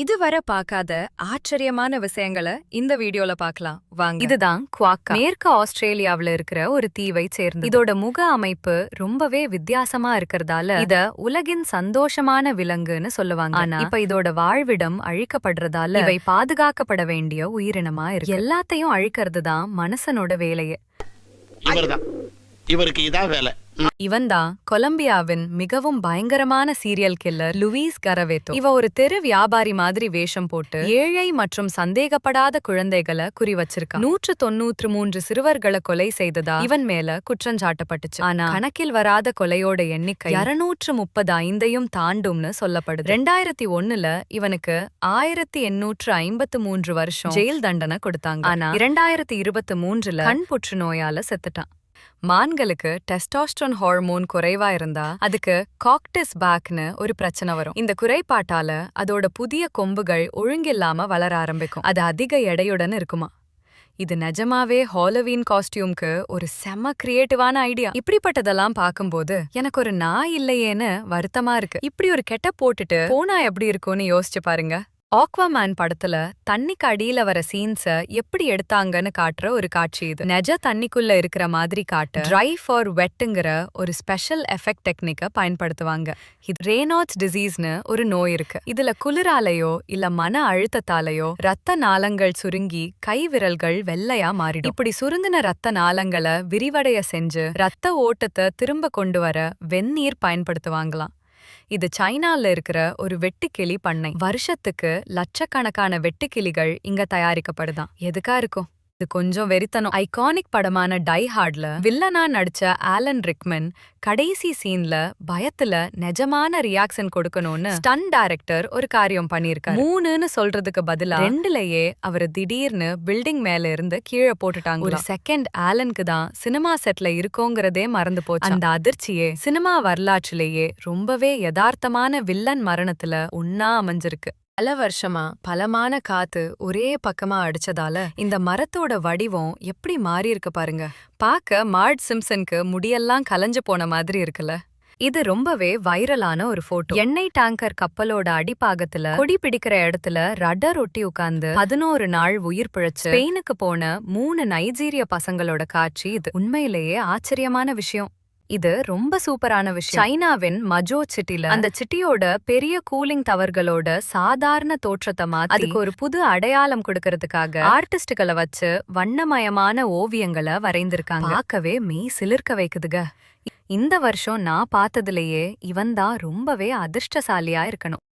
இதுவரை பார்க்காத ஆச்சரியமான விஷயங்களை இந்த வீடியோல பார்க்கலாம் வாங்க. இதுதான் குவாக்கா. மேற்கு ஆஸ்திரேலியாவுல இருக்கிற ஒரு தீவை சேர்ந்து இதோட முக அமைப்பு ரொம்பவே வித்தியாசமா இருக்கிறதால இத உலகின் சந்தோஷமான விலங்குன்னு சொல்லுவாங்க. ஆனா இப்ப இதோட வாழ்விடம் அழிக்கப்படுறதால இவை பாதுகாக்கப்பட வேண்டிய உயிரினமா இருக்கு. எல்லாத்தையும் அழிக்கிறது தான் மனுஷனோட வேலையே. இவருக்கு இதான் வேலை. இவன்தான் கொலம்பியாவின் மிகவும் பயங்கரமான சீரியல் கில்லர் லூயிஸ் கரவேட்டோ. இவ ஒரு தெரு வியாபாரி மாதிரி வேஷம் போட்டு ஏழை மற்றும் சந்தேகப்படாத குழந்தைகளை குறி வச்சிருக்கான். 193 சிறுவர்களை கொலை செய்ததா இவன் மேல குற்றஞ்சாட்டப்பட்டுச்சு. ஆனா கணக்கில் வராத கொலையோட எண்ணிக்கை 235 தாண்டும்னு சொல்லப்படுது. 2001 இவனுக்கு 1853 வருஷம் ஜெயில் தண்டனை கொடுத்தாங்க. ஆனா 2023 கண் புற்றுநோயால செத்துட்டான். மான்களுக்கு டெஸ்டாஸ்டரோன் ஹார்மோன் குறைவா இருந்தா அதுக்கு காக்டிஸ் பேக்னு ஒரு பிரச்சனை வரும். இந்த குறைபாட்டால அதோட புதிய கொம்புகள் ஒழுங்கில்லாம வளர ஆரம்பிக்கும். அது அதிக எடையுடன் இருக்குமா. இது நிஜமாவே ஹாலோவீன் காஸ்டியூம்க்கு ஒரு செம கிரியேட்டிவான ஐடியா. இப்படிப்பட்டதெல்லாம் பார்க்கும்போது எனக்கு ஒரு நாய் இல்லையேன்னு வருத்தமா இருக்கு. இப்படி ஒரு கெட்டப் போட்டுட்டு போனா எப்படி இருக்கும்னு யோசிச்சு பாருங்க. ஆக்வாமேன் படத்துல தண்ணிக்கு அடியில வர சீன்ஸ எப்படி எடுத்தாங்கன்னு காட்டுற ஒரு காட்சி இது. நெஜ தண்ணிக்குள்ள இருக்கிற மாதிரி காட்ட ட்ரை ஃபார் வெட்டுங்கிற ஒரு ஸ்பெஷல் எஃபெக்ட் டெக்னிக்க பயன்படுத்துவாங்க. இது ரேனால்ட்ஸ் டிசீஸ்னு ஒரு நோய் இருக்கு. இதுல குளிராலையோ இல்ல மன அழுத்தத்தாலேயோ ரத்த நாளங்கள் சுருங்கி கை விரல்கள் வெள்ளையா மாறிடும். இப்படி சுருங்கின ரத்த நாளங்களை விரிவடைய செஞ்சு ரத்த ஓட்டத்தை திரும்ப கொண்டு வர வெந்நீர் பயன்படுத்துவாங்களாம். இது சைனால இருக்கிற ஒரு வெட்டுக்கிளி பண்ணை. வருஷத்துக்கு லட்சக்கணக்கான வெட்டுக்கிளிகள் இங்க தயாரிக்கப்படுதான். எதுக்கா இருக்கும்? இது கொஞ்சம் வெறித்தனம். ஐகானிக் படமான டை ஹார்ட்ல வில்லனா நடிச்ச ஆலன் ரிக்மன் கடைசி சீன்ல பயத்துல நிஜமான ரியாக்ஷன் கொடுக்கணும்னு ஸ்டன் டைரக்டர் ஒரு காரியம் பண்ணிருக்காரு. 3ன்னு சொல்றதுக்கு பதிலா 2லயே அவரு திடீர்னு பில்டிங் மேல இருந்து கீழே போட்டுட்டாங்க. ஒரு செகண்ட் ஆலனுக்கு தான் சினிமா செட்ல இருக்கோங்கிறதே மறந்து போச்சு. அந்த அதிர்ச்சியே சினிமா வரலாற்றிலேயே ரொம்பவே யதார்த்தமான வில்லன் மரணத்துல ஒன்னா அமைஞ்சிருக்கு. பல வருஷமா பலமான காத்து ஒரே பக்கமா அடிச்சதால இந்த மரத்தோட வடிவம் எப்படி மாறி இருக்கு பாருங்க. பாக்க மார்ட் சிம்சனுக்கு முடியெல்லாம் கலைஞ்சு போன மாதிரி இருக்குல்ல. இது ரொம்பவே வைரலான ஒரு போட்டோ. எண்ணெய் டேங்கர் கப்பலோட அடிப்பாகத்துல கொடி பிடிக்கிற இடத்துல ரட்டர் ஒட்டி உட்கார்ந்து 11 நாள் உயிர் பிழைச்சு ஸ்பெயினுக்கு போன 3 நைஜீரிய பசங்களோட காட்சி இது. உண்மையிலேயே ஆச்சரியமான விஷயம். இது ரொம்ப சூப்பரான விஷயம். சைனாவின் மஜோ சிட்டில அந்த சிட்டியோட பெரிய கூலிங் டவர்களோட சாதாரண தோற்றத்தை மாத்தி அதுக்கு ஒரு புது அடையாளம் கொடுக்கறதுக்காக ஆர்டிஸ்டுகளை வச்சு வண்ணமயமான ஓவியங்களை வரைந்திருக்காங்க. பார்க்கவே மெய் சிலிர்க்க வைக்குதுங்க. இந்த வருஷம் நான் பார்த்ததுலயே இவன் தான் ரொம்பவே அதிர்ஷ்டசாலியா இருக்கணும்.